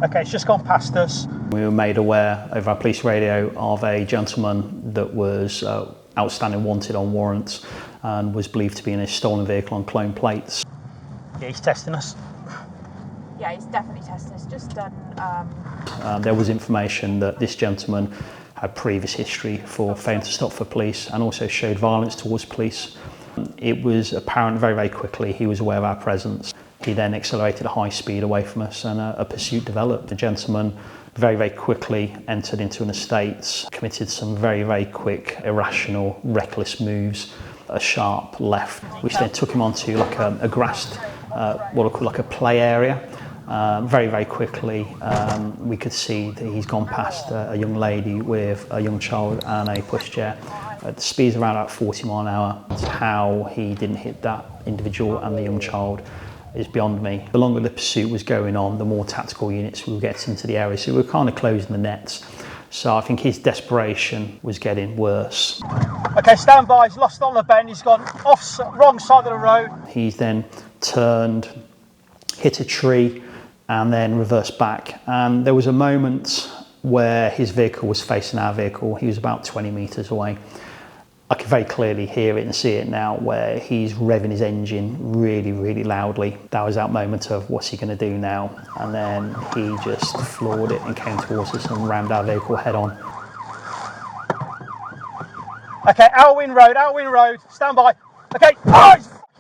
Okay, it's just gone past us. We were made aware over our police radio of a gentleman that was outstanding wanted on warrants and was believed to be in a stolen vehicle on clone plates. Yeah, he's testing us. Yeah, he's definitely testing us. Just done. There was information that this gentleman had previous history for failing to stop for police and also showed violence towards police. It was apparent very, very quickly he was aware of our presence. He then accelerated at high speed away from us and a pursuit developed. The gentleman very, very quickly entered into an estate, committed some very, very quick, irrational, reckless moves, a sharp left, which then took him onto like a grassed, what I call like a play area. Very, very quickly, we could see that he's gone past a young lady with a young child and a pushchair. The speed's around about 40 miles an hour. How he didn't hit that individual and the young child is beyond me. The longer the pursuit was going on, the more tactical units we were getting into the area. So we were kind of closing the nets. So I think his desperation was getting worse. Okay, stand by. He's lost on the bend. He's gone off wrong side of the road. He's then turned, hit a tree, and then reversed back. And there was a moment where his vehicle was facing our vehicle. He was about 20 metres away. I can very clearly hear it and see it now, where he's revving his engine really, really loudly. That was that moment of what's he going to do now? And then he just floored it and came towards us and rammed our vehicle head on. Okay, Alwyn Road, stand by. Okay,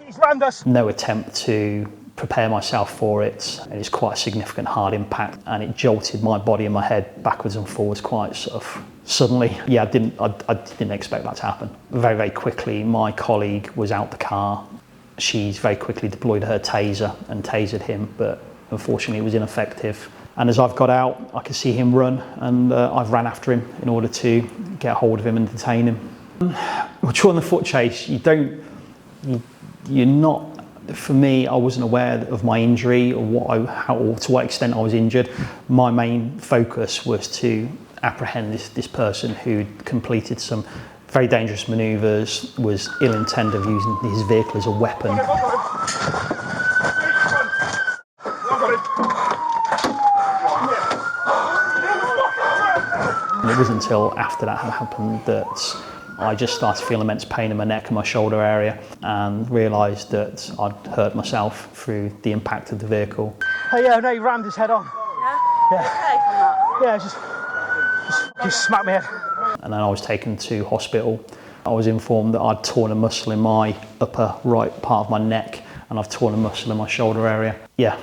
he's rammed us. No attempt to prepare myself for it. It's quite a significant hard impact and it jolted my body and my head backwards and forwards quite sort of suddenly. Yeah, I didn't expect that to happen. Very, very quickly, my colleague was out the car. She's very quickly deployed her taser and tasered him, but unfortunately it was ineffective. And as I've got out, I could see him run and I've ran after him in order to get hold of him and detain him. During the foot chase, you're not, for me, I wasn't aware of my injury or to what extent I was injured. My main focus was to apprehend this person who'd completed some very dangerous manoeuvres, was ill intent of using his vehicle as a weapon. And it wasn't until after that had happened that I just started feeling immense pain in my neck and my shoulder area and realised that I'd hurt myself through the impact of the vehicle. Oh yeah, no, he rammed his head on. Yeah? Okay from that? Yeah, just smacked my head. And then I was taken to hospital. I was informed that I'd torn a muscle in my upper right part of my neck and I've torn a muscle in my shoulder area. Yeah,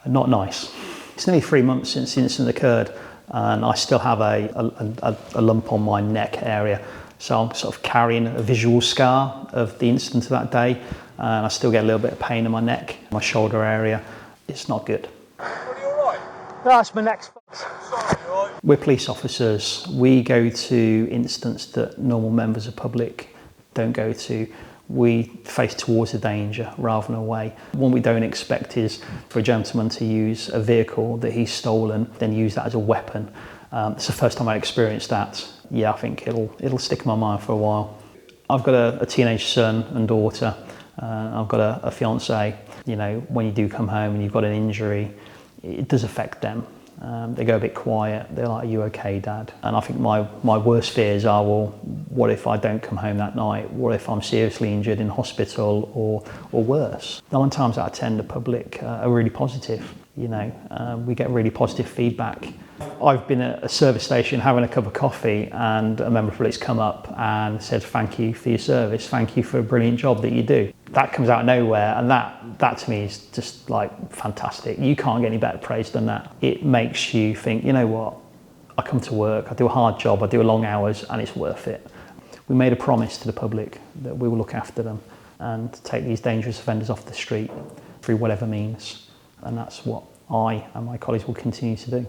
not nice. It's nearly 3 months since the incident occurred and I still have a lump on my neck area. So I'm sort of carrying a visual scar of the incident of that day and I still get a little bit of pain in my neck, my shoulder area. It's not good. Are you all right? No, it's my neck's fucked. Sorry, all right? We're police officers. We go to incidents that normal members of the public don't go to. We face towards the danger rather than away. What we don't expect is for a gentleman to use a vehicle that he's stolen, then use that as a weapon. It's the first time I experienced that. Yeah, I think it'll stick in my mind for a while. I've got a teenage son and daughter. I've got a fiance. You know, when you do come home and you've got an injury, it does affect them. They go a bit quiet. They're like, "Are you okay, Dad?" And I think my worst fears are, well, what if I don't come home that night? What if I'm seriously injured in hospital or worse? 9 times out of 10, the public are really positive. You know, we get really positive feedback. I've been at a service station having a cup of coffee and a member of police come up and said, "Thank you for your service. Thank you for a brilliant job that you do." That comes out of nowhere and that to me is just like fantastic. You can't get any better praise than that. It makes you think, you know what, I come to work, I do a hard job, I do long hours and it's worth it. We made a promise to the public that we will look after them and take these dangerous offenders off the street through whatever means. And that's what I and my colleagues will continue to do.